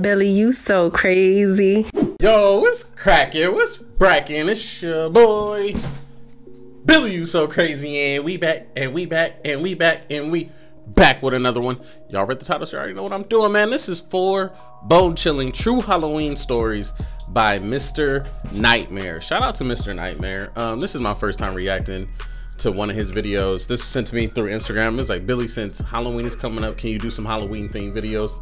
Billy, you so crazy. Yo, what's cracking? What's bracking? It's your boy Billy, you so crazy, and we back, and we back, and we back, and we back with another one. Y'all read the title, so you already know what I'm doing, man. This is 4 bone-chilling true Halloween stories by Mr. Nightmare. Shout out to Mr. Nightmare. This is my first time reacting to one of his videos. This was sent to me through Instagram. It's like, Billy, since Halloween is coming up, can you do some Halloween themed videos?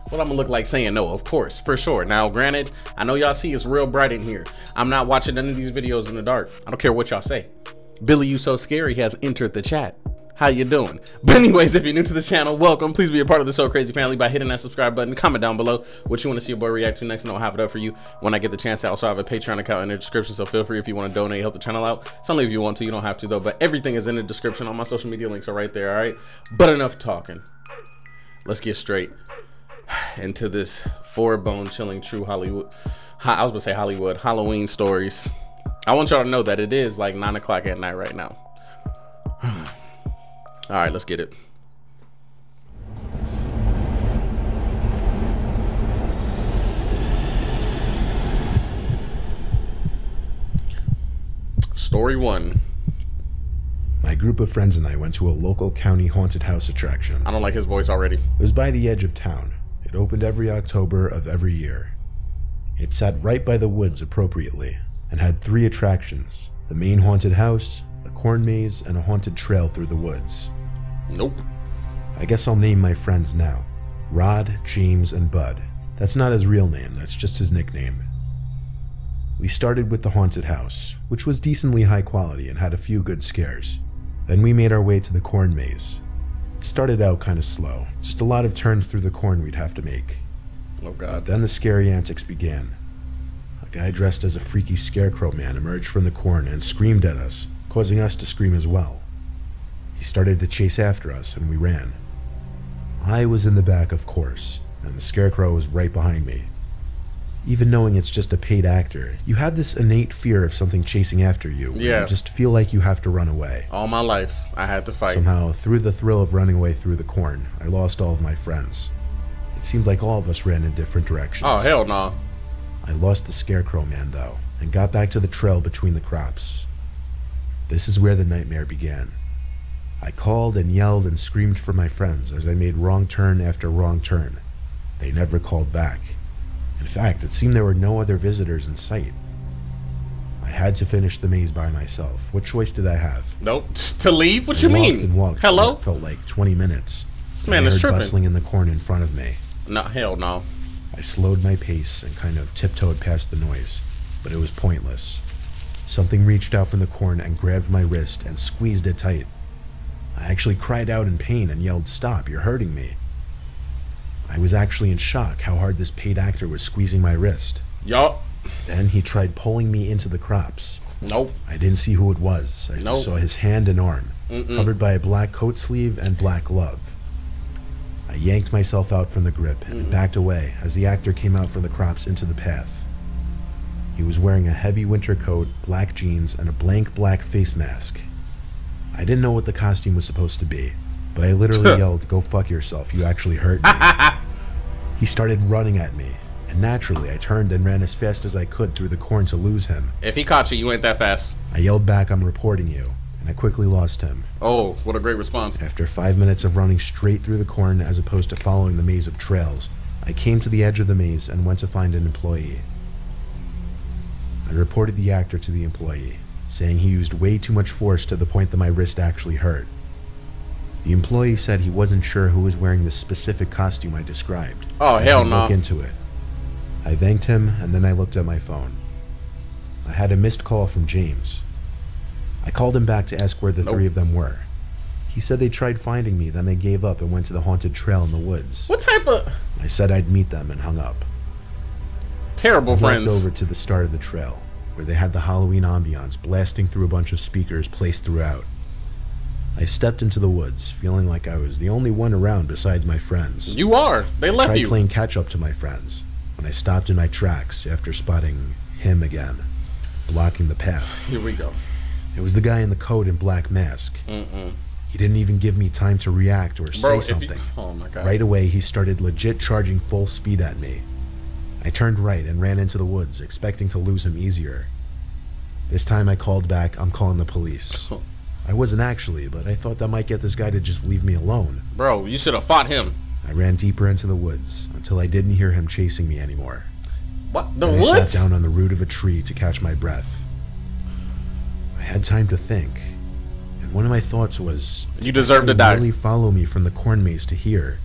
What I'm gonna look like saying no, of course, for sure. Now, granted, I know y'all see it's real bright in here. I'm not watching none of these videos in the dark. I don't care what y'all say. Billy, you so scary has entered the chat. How you doing? But anyways, if you're new to the channel, welcome. Please be a part of the So Crazy family by hitting that subscribe button. Comment down below what you want to see your boy react to next, and I'll have it up for you when I get the chance. I also have a Patreon account in the description, so feel free if you want to donate, help the channel out. It's only if you want to, you don't have to though, but everything is in the description. All my social media links are right there, all right? But enough talking. Let's get straight into this 4 bone-chilling true Halloween stories. I want y'all to know that it is like 9 o'clock at night right now. All right, let's get it. Story 1. My group of friends and I went to a local county haunted house attraction. I don't like his voice already. It was by the edge of town. It opened every October of every year. It sat right by the woods appropriately and had 3 attractions: the main haunted house, a corn maze, and a haunted trail through the woods. Nope. I guess I'll name my friends now. Rod, James, and Bud. That's not his real name, that's just his nickname. We started with the haunted house, which was decently high quality and had a few good scares. Then we made our way to the corn maze. It started out kind of slow, just a lot of turns through the corn we'd have to make. Oh god. Then the scary antics began. A guy dressed as a freaky scarecrow man emerged from the corn and screamed at us, causing us to scream as well. He started to chase after us and we ran. I was in the back, of course, and the scarecrow was right behind me. Even knowing it's just a paid actor, you have this innate fear of something chasing after you. Yeah. You just feel like you have to run away. All my life, I had to fight. Somehow, through the thrill of running away through the corn, I lost all of my friends. It seemed like all of us ran in different directions. Oh, hell no. I lost the scarecrow man, though, and got back to the trail between the crops. This is where the nightmare began. I called and yelled and screamed for my friends as I made wrong turn after wrong turn. They never called back. In fact, it seemed there were no other visitors in sight. I had to finish the maze by myself. What choice did I have? Nope. To leave? What you I mean? walked and walked. Hello? It felt like 20 minutes. This man is I heard tripping. bustling in the corn in front of me. No, hell no. I slowed my pace and kind of tiptoed past the noise, but it was pointless. Something reached out from the corn and grabbed my wrist and squeezed it tight. I actually cried out in pain and yelled, "Stop, you're hurting me." I was actually in shock how hard this paid actor was squeezing my wrist. Yup. Then he tried pulling me into the crops. Nope. I didn't see who it was. I just saw his hand and arm, covered by a black coat sleeve and black glove. I yanked myself out from the grip and backed away as the actor came out from the crops into the path. He was wearing a heavy winter coat, black jeans, and a blank black face mask. I didn't know what the costume was supposed to be, but I literally yelled, "Go fuck yourself, you actually hurt me." He started running at me, and naturally I turned and ran as fast as I could through the corn to lose him. If he caught you, you ain't that fast. I yelled back, "I'm reporting you," and I quickly lost him. Oh, what a great response. After 5 minutes of running straight through the corn as opposed to following the maze of trails, I came to the edge of the maze and went to find an employee. I reported the actor to the employee, saying he used way too much force to the point that my wrist actually hurt. The employee said he wasn't sure who was wearing the specific costume I described. Oh, hell no. Look into it. I thanked him, and then I looked at my phone. I had a missed call from James. I called him back to ask where the 3 of them were. He said they tried finding me, then they gave up and went to the haunted trail in the woods. What type of... I said I'd meet them and hung up. Terrible friends. I walked over to the start of the trail, where they had the Halloween ambiance blasting through a bunch of speakers placed throughout. I stepped into the woods, feeling like I was the only one around besides my friends. You are. They left you. I tried playing catch up to my friends when I stopped in my tracks after spotting him again, blocking the path. Here we go. It was the guy in the coat and black mask. He didn't even give me time to react or say Bro, something. Oh my God. Right away, he started legit charging full speed at me. I turned right and ran into the woods, expecting to lose him easier. This time I called back, "I'm calling the police." I wasn't actually, but I thought that might get this guy to just leave me alone. Bro, you should have fought him. I ran deeper into the woods until I didn't hear him chasing me anymore. What? The and woods? I sat down on the root of a tree to catch my breath. I had time to think, and one of my thoughts was, you deserve to die. Really follow me from the corn maze to here.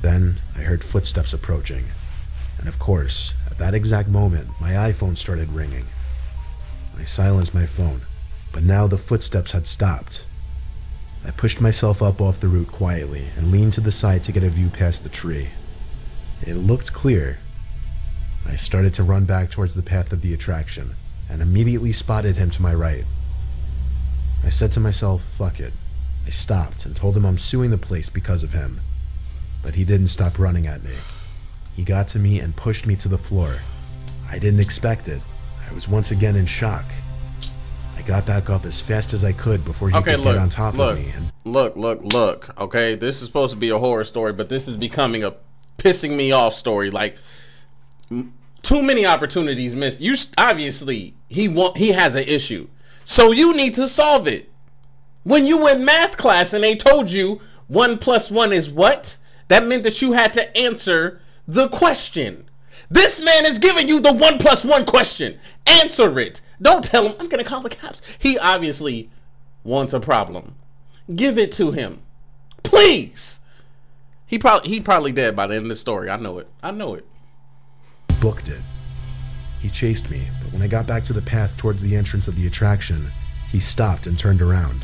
Then I heard footsteps approaching, and of course, at that exact moment, my iPhone started ringing. I silenced my phone, but now the footsteps had stopped. I pushed myself up off the root quietly and leaned to the side to get a view past the tree. It looked clear. I started to run back towards the path of the attraction and immediately spotted him to my right. I said to myself, fuck it. I stopped and told him I'm suing the place because of him. But he didn't stop running at me. He got to me and pushed me to the floor. I didn't expect it. I was once again in shock. I got back up as fast as I could before he could get on top of me. Look. Okay, this is supposed to be a horror story, but this is becoming a pissing me off story. Like, too many opportunities missed. You obviously he has an issue, so you need to solve it. When you in math class and they told you 1 + 1 is what, that meant that you had to answer the question. This man is giving you the 1 + 1 question. Answer it. Don't tell him, I'm gonna call the cops. He obviously wants a problem. Give it to him, please. He probably dead by the end of the story. I know it. Booked it. He chased me, but when I got back to the path towards the entrance of the attraction, he stopped and turned around.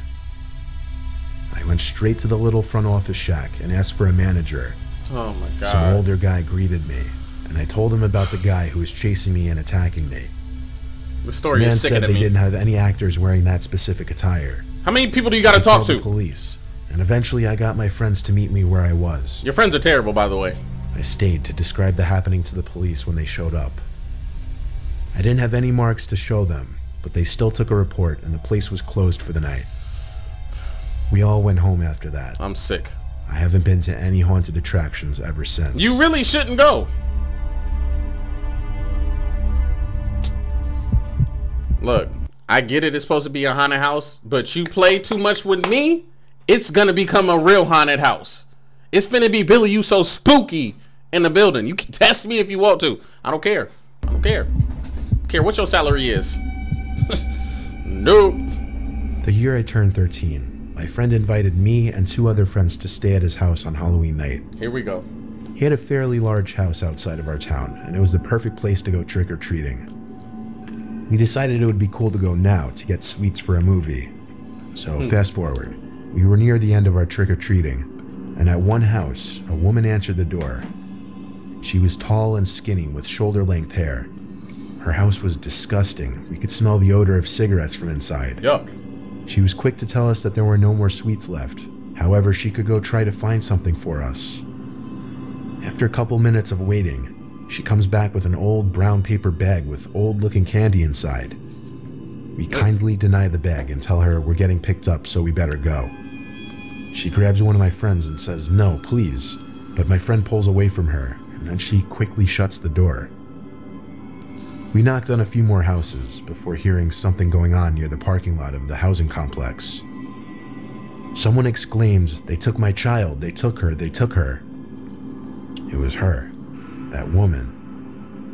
I went straight to the little front office shack and asked for a manager. Oh my God. Some older guy greeted me, and I told him about the guy who was chasing me and attacking me. The story is sickening me. The man said they didn't have any actors wearing that specific attire. How many people do you got to talk to? The police, and eventually I got my friends to meet me where I was. Your friends are terrible, by the way. I stayed to describe the happening to the police when they showed up. I didn't have any marks to show them, but they still took a report and the place was closed for the night. We all went home after that. I'm sick. I haven't been to any haunted attractions ever since. You really shouldn't go. Look, I get it, it's supposed to be a haunted house, but you play too much with me, it's gonna become a real haunted house. It's finna be Billy You So Spooky in the building. You can test me if you want to. I don't care. I don't care. Care what your salary is. Nope. The year I turned 13, my friend invited me and 2 other friends to stay at his house on Halloween night. Here we go. He had a fairly large house outside of our town, and it was the perfect place to go trick-or-treating. We decided it would be cool to go now to get sweets for a movie. So fast forward, we were near the end of our trick-or-treating, and at one house, a woman answered the door. She was tall and skinny with shoulder-length hair. Her house was disgusting. We could smell the odor of cigarettes from inside. Yuck. She was quick to tell us that there were no more sweets left. However, she could go try to find something for us. After a couple minutes of waiting, she comes back with an old brown paper bag with old-looking candy inside. We kindly deny the bag and tell her we're getting picked up, so we better go. She grabs one of my friends and says, "No, please," but my friend pulls away from her, and then she quickly shuts the door. We knocked on a few more houses before hearing something going on near the parking lot of the housing complex. Someone exclaimed, "They took my child, they took her, they took her." It was her, that woman.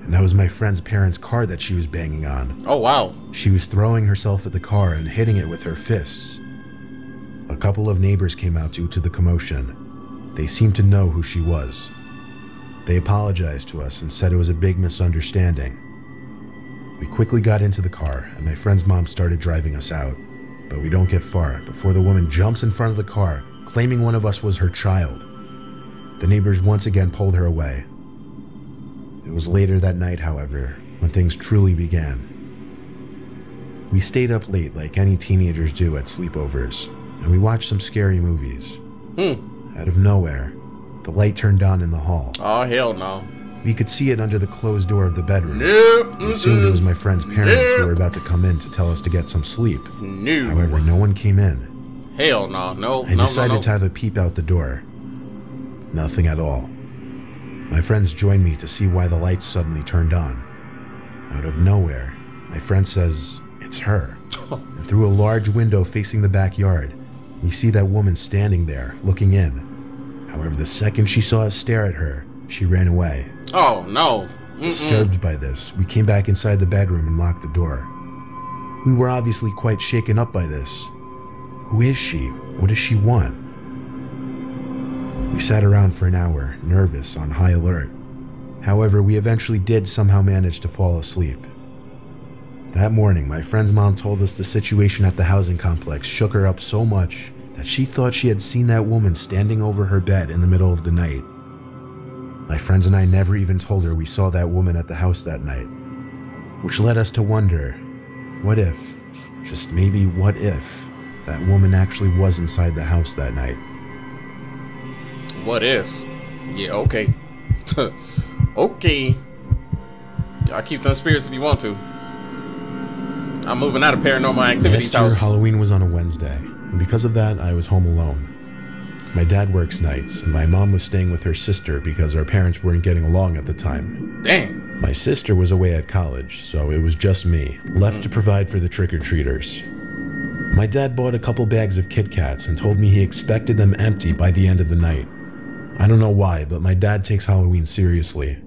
And that was my friend's parents' car that she was banging on. Oh, wow. She was throwing herself at the car and hitting it with her fists. A couple of neighbors came out due to the commotion. They seemed to know who she was. They apologized to us and said it was a big misunderstanding. We quickly got into the car, and my friend's mom started driving us out. But we don't get far before the woman jumps in front of the car, claiming one of us was her child. The neighbors once again pulled her away. It was later that night, however, when things truly began. We stayed up late like any teenagers do at sleepovers, and we watched some scary movies. Out of nowhere, the light turned on in the hall. Oh, hell no. We could see it under the closed door of the bedroom. Nope. We assumed it was my friend's parents who were about to come in to tell us to get some sleep. No. However, no one came in. Hell no. No, I decided no. to have a peep out the door. Nothing at all. My friends joined me to see why the lights suddenly turned on. Out of nowhere, my friend says, "It's her." And through a large window facing the backyard, we see that woman standing there, looking in. However, the second she saw us stare at her, she ran away. Oh, no. Disturbed by this, we came back inside the bedroom and locked the door. We were obviously quite shaken up by this. Who is she? What does she want? We sat around for an hour, nervous, on high alert. However, we eventually did somehow manage to fall asleep. That morning, my friend's mom told us the situation at the housing complex shook her up so much that she thought she had seen that woman standing over her bed in the middle of the night. My friends and I never even told her we saw that woman at the house that night, which led us to wonder, what if, just maybe what if, that woman actually was inside the house that night? What if? Yeah, okay. Okay. Y'all keep them spirits if you want to. I'm moving out of paranormal activities Last year, house. Halloween was on a Wednesday, and because of that, I was home alone. My dad works nights, and my mom was staying with her sister because our parents weren't getting along at the time. Dang. My sister was away at college, so it was just me, left to provide for the trick-or-treaters. My dad bought a couple bags of Kit Kats and told me he expected them empty by the end of the night. I don't know why, but my dad takes Halloween seriously.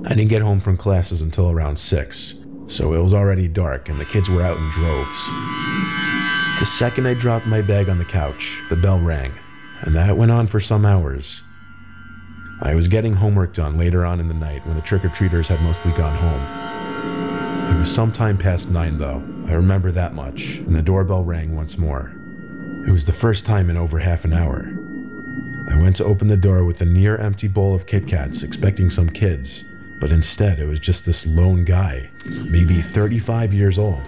I didn't get home from classes until around 6, so it was already dark and the kids were out in droves. The second I dropped my bag on the couch, the bell rang, and that went on for some hours. I was getting homework done later on in the night when the trick-or-treaters had mostly gone home. It was sometime past 9 though, I remember that much, and the doorbell rang once more. It was the first time in over half an hour. I went to open the door with a near-empty bowl of Kit Kats, expecting some kids, but instead it was just this lone guy, maybe 35 years old.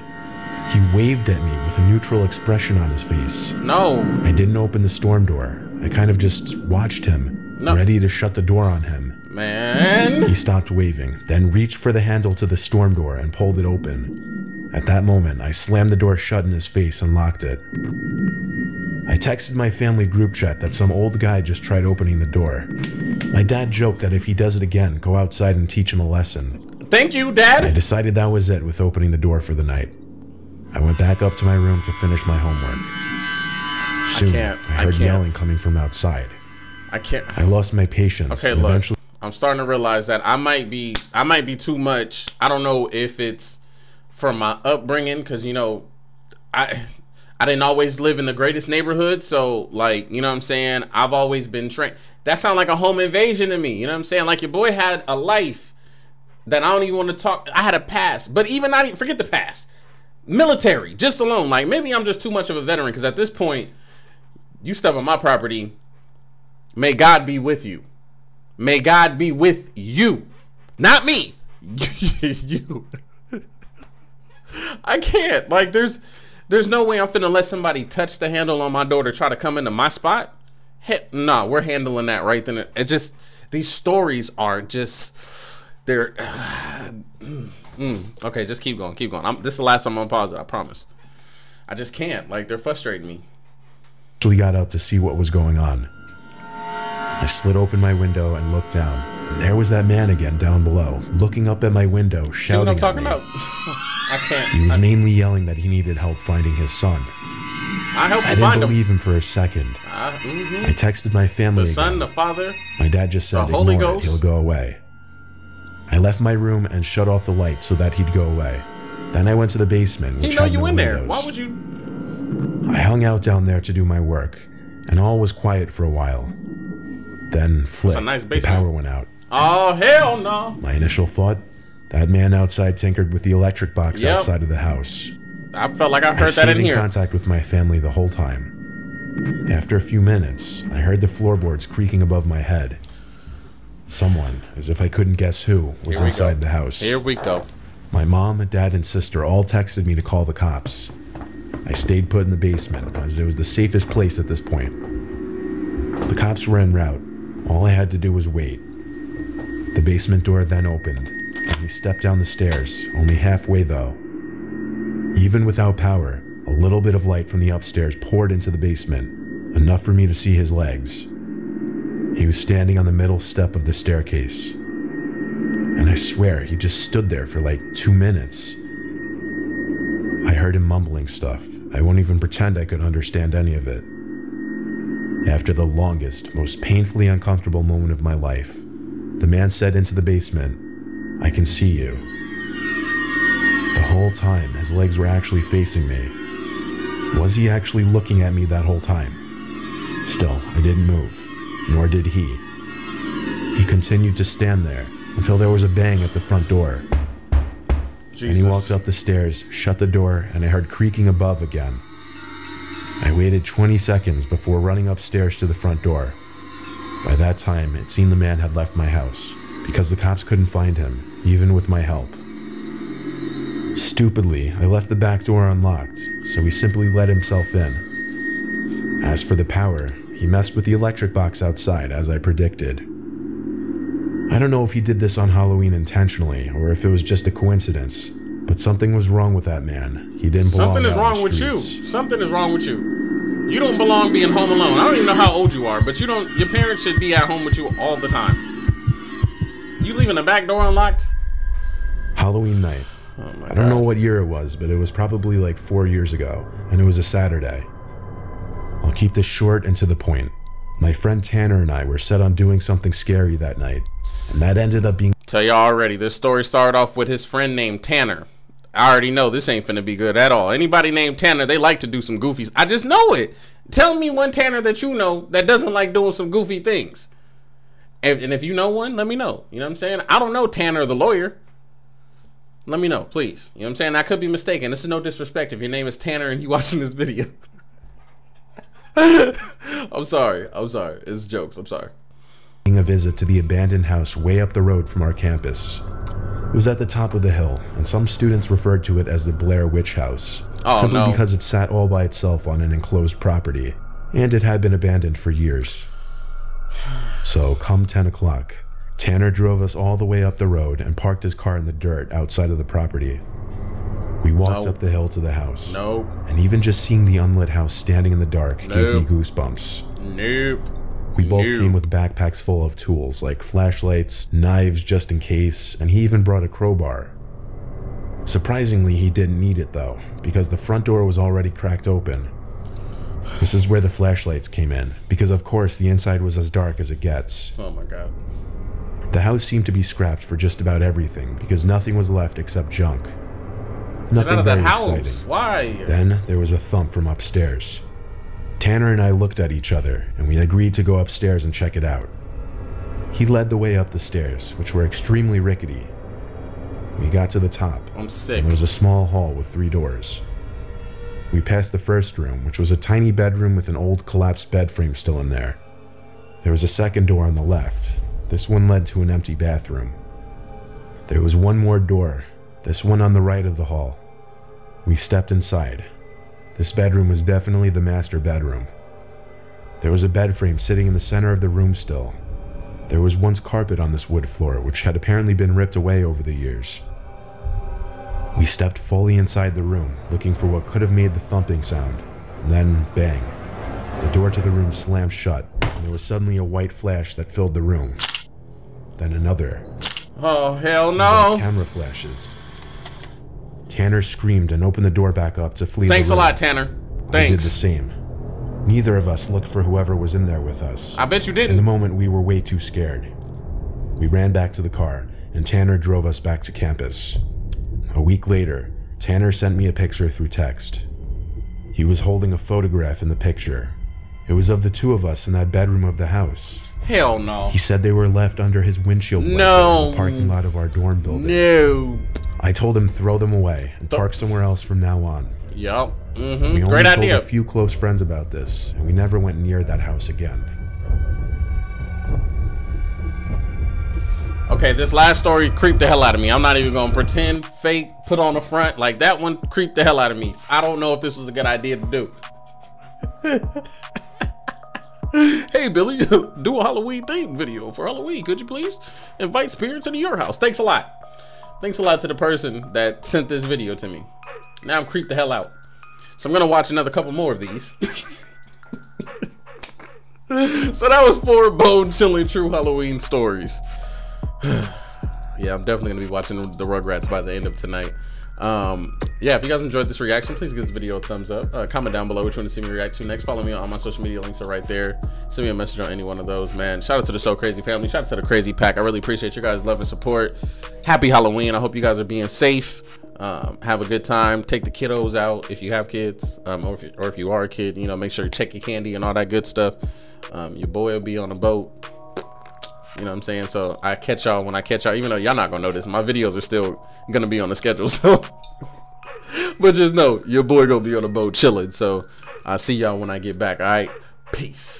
He waved at me with a neutral expression on his face. No. I didn't open the storm door. I kind of just watched him, ready to shut the door on him. Man. He stopped waving, then reached for the handle to the storm door and pulled it open. At that moment, I slammed the door shut in his face and locked it. I texted my family group chat that some old guy just tried opening the door. My dad joked that if he does it again, go outside and teach him a lesson. Thank you, Dad. I decided that was it with opening the door for the night. I went back up to my room to finish my homework. Soon, I heard yelling coming from outside. I lost my patience. Okay, look, I'm starting to realize that I might be too much. I don't know if it's from my upbringing, because, you know, I didn't always live in the greatest neighborhood, so, like, you know what I'm saying? I've always been trained. That sounds like a home invasion to me, you know what I'm saying? Like, your boy had a life that I don't even want to talk. I had a past, but even not even, forget the past. Military, just alone. Like, maybe I'm just too much of a veteran, because at this point, you step on my property, may God be with you. May God be with you. Not me. You. I can't. Like, there's no way I'm finna let somebody touch the handle on my door to try to come into my spot. Nah, we're handling that right then. It's just, these stories are just, they're, okay, just keep going, keep going. This is the last time I'm gonna pause it, I promise. I just can't, like, they're frustrating me. I got up to see what was going on. I slid open my window and looked down, and there was that man again down below, looking up at my window, shouting at me. See what I'm talking about? I can't. He was mainly yelling that he needed help finding his son. I didn't believe him for a second. I texted my family The Son, again. the Father, my dad just said, the Holy ignore Ghost. it, he'll go away. I left my room and shut off the light so that he'd go away. Then I went to the basement, which had no windows. Why would you? I hung out down there to do my work, and all was quiet for a while. Then, flick, the power went out. Oh, hell no. My initial thought, that man outside tinkered with the electric box outside of the house. I felt like I heard that in here. I stayed in contact with my family the whole time. After a few minutes, I heard the floorboards creaking above my head. Someone, as if I couldn't guess who, was inside the house. Here we go. My mom, dad, and sister all texted me to call the cops. I stayed put in the basement, as it was the safest place at this point. The cops were en route. All I had to do was wait. The basement door then opened, and we stepped down the stairs, only halfway though. Even without power, a little bit of light from the upstairs poured into the basement, enough for me to see his legs. He was standing on the middle step of the staircase. And I swear, he just stood there for like 2 minutes. I heard him mumbling stuff. I won't even pretend I could understand any of it. After the longest, most painfully uncomfortable moment of my life, the man said into the basement, "I can see you." The whole time, his legs were actually facing me. Was he actually looking at me that whole time? Still, I didn't move, nor did he. He continued to stand there until there was a bang at the front door. Jesus. And he walked up the stairs, shut the door, and I heard creaking above again. I waited 20 seconds before running upstairs to the front door. By that time, it seemed the man had left my house, because the cops couldn't find him, even with my help. Stupidly, I left the back door unlocked, so he simply let himself in. As for the power, he messed with the electric box outside, as I predicted. I don't know if he did this on Halloween intentionally, or if it was just a coincidence, but something was wrong with that man. He didn't belong. Something is wrong with you. Something is wrong with you. You don't belong being home alone. I don't even know how old you are, but you don't. Your parents should be at home with you all the time. You leaving the back door unlocked? Halloween night. Oh my I don't know what year it was, but it was probably like 4 years ago, and it was a Saturday. I'll keep this short and to the point. My friend Tanner and I were set on doing something scary that night, and that ended up being... Tell y'all already, this story started off with his friend named Tanner. I already know this ain't finna be good at all. Anybody named Tanner, they like to do some goofies. I just know it. Tell me one Tanner that you know that doesn't like doing some goofy things. And if you know one, let me know. You know what I'm saying? I don't know Tanner the lawyer. Let me know, please. You know what I'm saying? I could be mistaken. This is no disrespect if your name is Tanner and you watching this video. I'm sorry. It's jokes. I'm sorry. A visit to the abandoned house way up the road from our campus. It was at the top of the hill, and some students referred to it as the Blair Witch House, simply because it sat all by itself on an enclosed property, and it had been abandoned for years. So, come 10 o'clock, Tanner drove us all the way up the road and parked his car in the dirt outside of the property. We walked up the hill to the house. Nope. And even just seeing the unlit house standing in the dark gave me goosebumps. Nope. We both came with backpacks full of tools, like flashlights, knives just in case, and he even brought a crowbar. Surprisingly, he didn't need it though, because the front door was already cracked open. This is where the flashlights came in, because of course the inside was as dark as it gets. Oh my god. The house seemed to be scrapped for just about everything, because nothing was left except junk. Nothing very exciting. Why? Then there was a thump from upstairs. Tanner and I looked at each other, and we agreed to go upstairs and check it out. He led the way up the stairs, which were extremely rickety. We got to the top. I'm sick. And there was a small hall with 3 doors. We passed the first room, which was a tiny bedroom with an old collapsed bed frame still in there. There was a second door on the left. This one led to an empty bathroom. There was one more door, this one on the right of the hall. We stepped inside. This bedroom was definitely the master bedroom. There was a bed frame sitting in the center of the room still. There was once carpet on this wood floor, which had apparently been ripped away over the years. We stepped fully inside the room, looking for what could have made the thumping sound. And then, bang. The door to the room slammed shut, and there was suddenly a white flash that filled the room. Then another. Oh, hell no. Camera flashes. Tanner screamed and opened the door back up to flee. Thanks a lot, Tanner. Thanks. I did the same. Neither of us looked for whoever was in there with us. I bet you didn't. In the moment, we were way too scared. We ran back to the car, and Tanner drove us back to campus. A week later, Tanner sent me a picture through text. He was holding a photograph in the picture. It was of the 2 of us in that bedroom of the house. Hell no. He said they were left under his windshield wiper in the parking lot of our dorm building. No. I told him throw them away and park somewhere else from now on. Yup. We only Great idea. told a few close friends about this, and we never went near that house again. Okay, this last story creeped the hell out of me. I'm not even gonna pretend, fake, put on the front. Like, that one creeped the hell out of me. I don't know if this was a good idea to do. Hey, Billy, do a Halloween themed video for Halloween. Could you please invite spirits into your house? Thanks a lot. Thanks a lot to the person that sent this video to me. Now I'm creeped the hell out. So I'm gonna watch another couple more of these. So that was 4 bone chilling true Halloween stories. Yeah, I'm definitely gonna be watching the Rugrats by the end of tonight. Yeah, if you guys enjoyed this reaction, please give this video a thumbs up. Comment down below which one to see me react to next. Follow me on all my social media links are right there. Send me a message on any one of those, man. Shout out to the So Crazy family. Shout out to the Crazy Pack. I really appreciate your guys' love and support. Happy Halloween. I hope you guys are being safe. Have a good time. Take the kiddos out if you have kids, or if you are a kid, you know, make sure you check your candy and all that good stuff. Your boy will be on a boat. You know what I'm saying? So I catch y'all when I catch y'all, even though y'all not gonna notice. My videos are still gonna be on the schedule, so but just know your boy gonna be on the boat chilling. So I'll see y'all when I get back. All right, peace.